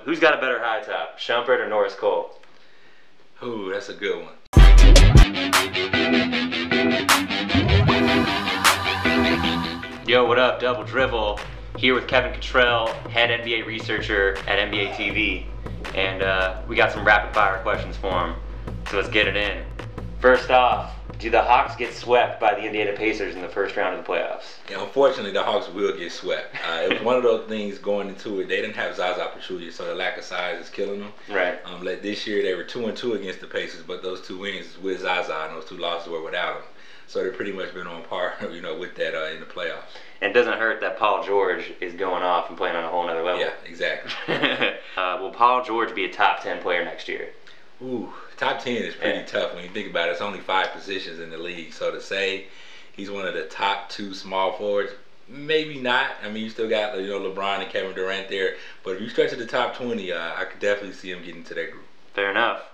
Who's got a better high top, Shumpert or Norris Cole? Ooh, that's a good one. Yo, what up? DoubleDrivel here with Kevin Cottrell, head NBA researcher at NBAtv, and we got some rapid fire questions for him. So let's get it in. First off, do the Hawks get swept by the Indiana Pacers in the first round of the playoffs? Yeah, unfortunately, the Hawks will get swept. It was one of those things going into it. They didn't have Zaza Pachulia, so the lack of size is killing them. Right. Like this year, they were 2-2 against the Pacers, but those 2 wins with Zaza and those 2 losses were without him. So they've pretty much been on par, with that in the playoffs. And it doesn't hurt that Paul George is going off and playing on a whole nother level. Yeah, exactly. Will Paul George be a top 10 player next year? Ooh, top 10 is pretty tough when you think about it. It's only 5 positions in the league. So to say he's one of the top 2 small forwards, maybe not. I mean, you still got LeBron and Kevin Durant there. But if you stretch to the top 20, I could definitely see him getting to that group. Fair enough.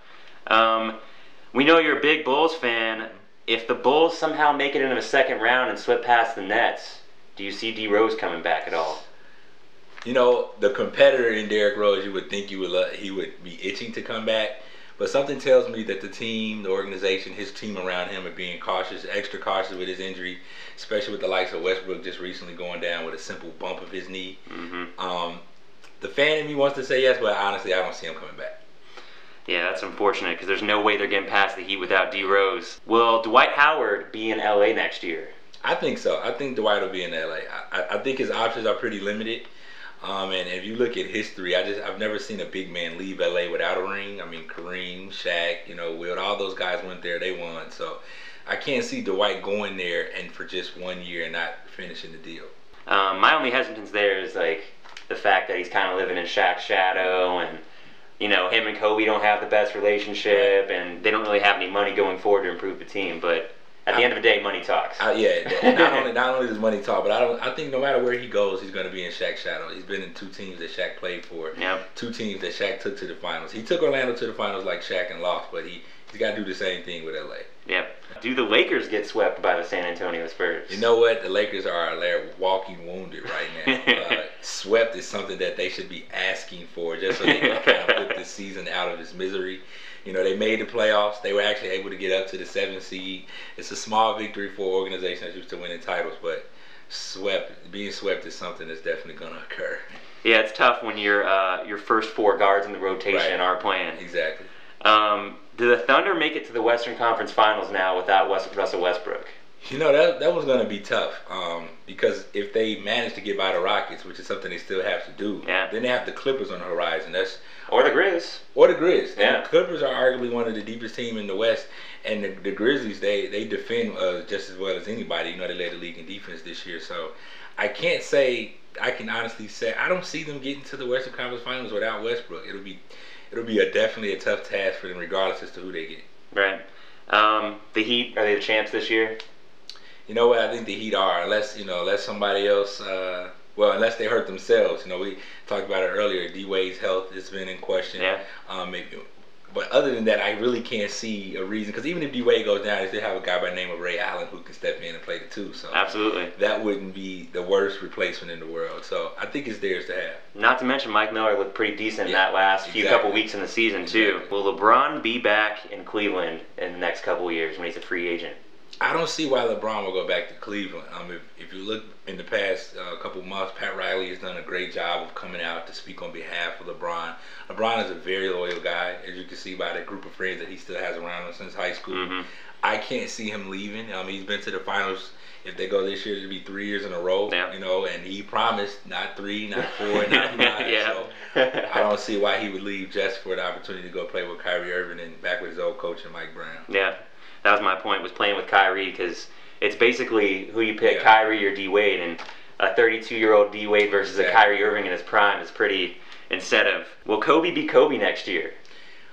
We know you're a big Bulls fan. If the Bulls somehow make it into the second round and slip past the Nets, do you see D Rose coming back at all? The competitor in Derrick Rose, you would think he would be itching to come back. But something tells me that the team, the organization, his team around him are being cautious, extra cautious with his injury, especially with the likes of Westbrook just recently going down with a simple bump of his knee. Mm-hmm. The fan in me wants to say yes, but honestly, I don't see him coming back. Yeah, that's unfortunate because there's no way they're getting past the Heat without D Rose. Will Dwight Howard be in LA next year? I think so. I think Dwight will be in LA. I think his options are pretty limited. And if you look at history, I've never seen a big man leave LA without a ring. I mean, Kareem, Shaq, Wilt, all those guys went there, they won. So I can't see Dwight going there and for just 1 year and not finishing the deal. My only hesitance there is like the fact that he's kind of living in Shaq's shadow, and him and Kobe don't have the best relationship, and they don't really have any money going forward to improve the team. But at the end of the day, money talks. Not only does money talk, but I think no matter where he goes, he's going to be in Shaq's shadow. He's been in 2 teams that Shaq played for. Yep. 2 teams that Shaq took to the finals. He took Orlando to the finals like Shaq and lost, but he's got to do the same thing with LA. Yep. Do the Lakers get swept by the San Antonio Spurs? You know what? The Lakers are walking wounded right now. Swept is something that they should be asking for just so they can kind of put this season out of its misery. They made the playoffs. They were actually able to get up to the 7th seed. It's a small victory for an organization that's used to winning titles, but being swept is something that's definitely going to occur. Yeah, it's tough when your first 4 guards in the rotation are playing. Exactly. Do the Thunder make it to the Western Conference Finals now without Russell Westbrook? That was going to be tough because if they manage to get by the Rockets, which is something they still have to do, then they have the Clippers on the horizon. Or the Grizz. Yeah. The Clippers are arguably one of the deepest teams in the West, and the Grizzlies, they defend just as well as anybody. They led the league in defense this year, so I can honestly say I don't see them getting to the Western Conference Finals without Westbrook. It'll be definitely a tough task for them, regardless as to who they get. Right. The Heat, are they the champs this year? You know what? I think the Heat are, unless somebody else. Unless they hurt themselves. We talked about it earlier. D-Wade's health has been in question. Yeah. But other than that, I really can't see a reason. Because even if D-Wade goes down, they still have a guy by the name of Ray Allen who can step in and play the 2. So absolutely. That wouldn't be the worst replacement in the world. So I think it's theirs to have. Not to mention Mike Miller looked pretty decent in that last couple weeks in the season too. Will LeBron be back in Cleveland in the next couple of years when he's a free agent? I don't see why LeBron will go back to Cleveland. If you look in the past couple months, Pat Riley has done a great job of coming out to speak on behalf of LeBron. LeBron is a very loyal guy, as you can see by the group of friends that he still has around him since high school. Mm-hmm. I can't see him leaving. He's been to the finals. If they go this year, it'll be 3 years in a row. Yeah. And he promised not 3, not 4, not 5. Yeah. So I don't see why he would leave just for the opportunity to go play with Kyrie Irving and back with his old coach and Mike Brown. Yeah. That was my point, was playing with Kyrie, because it's basically who you pick, Kyrie or D-Wade, and a 32-year-old D-Wade versus a Kyrie Irving in his prime is pretty incentive. Will Kobe be Kobe next year?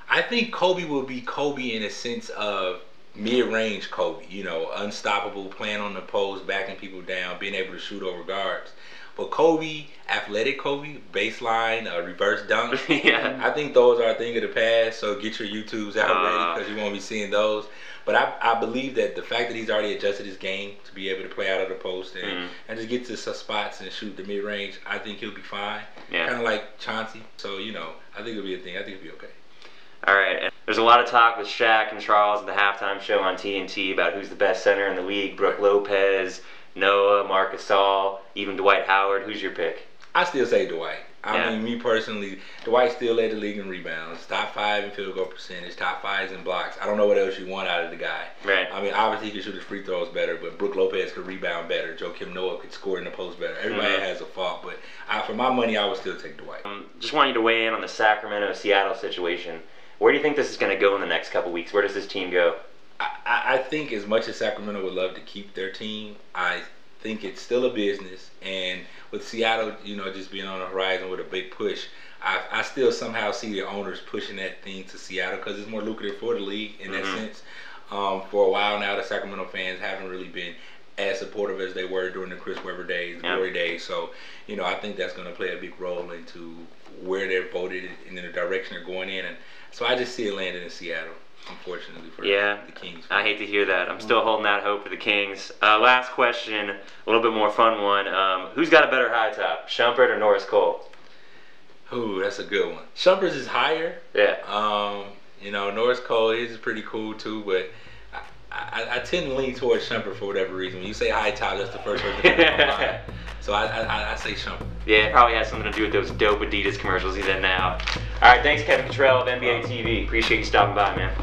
I think Kobe will be Kobe in a sense of mid-range Kobe, unstoppable, playing on the post, backing people down, being able to shoot over guards. But Kobe, athletic Kobe, baseline, reverse dunk, Yeah. I think those are a thing of the past. So get your YouTubes out ready because you won't be seeing those. But I believe that the fact that he's already adjusted his game to be able to play out of the post and just get to some spots and shoot the mid range, I think he'll be fine. Yeah. Kind of like Chauncey. So, you know, I think it'll be a thing. I think it'll be okay. All right. And there's a lot of talk with Shaq and Charles at the halftime show on TNT about who's the best center in the league. Brook Lopez, Noah, Marc Gasol, even Dwight Howard. Who's your pick? I still say Dwight. I mean, me personally, Dwight still led the league in rebounds, top 5 in field goal percentage, top 5 in blocks. I don't know what else you want out of the guy. Right. I mean, obviously he could shoot his free throws better, but Brook Lopez could rebound better. Joakim Noah could score in the post better. Everybody has a fault, but for my money, I would still take Dwight. Just want you to weigh in on the Sacramento-Seattle situation. Where do you think this is going to go in the next couple weeks? Where does this team go? I think as much as Sacramento would love to keep their team, I think it's still a business. And with Seattle, you know, just being on the horizon with a big push, I still somehow see the owners pushing that thing to Seattle because it's more lucrative for the league in that sense. For a while now, the Sacramento fans haven't really been as supportive as they were during the Chris Webber days, glory days. So, you know, I think that's going to play a big role into where they're voted and in the direction they're going in. And so I just see it landing in Seattle, unfortunately, for the Kings. I hate to hear that. I'm still holding out hope for the Kings. Last question, a little bit more fun one. Who's got a better high top, Shumpert or Norris Cole? Ooh, that's a good one. Shumpert's is higher. Yeah. You know, Norris Cole is pretty cool too, but I tend to lean towards Shumpert for whatever reason. When you say high top, that's the first person that comes to my mind. So I say Shumpert. Yeah, it probably has something to do with those dope Adidas commercials he's in now. All right, thanks Kevin Cottrell of NBAtv. Appreciate you stopping by, man.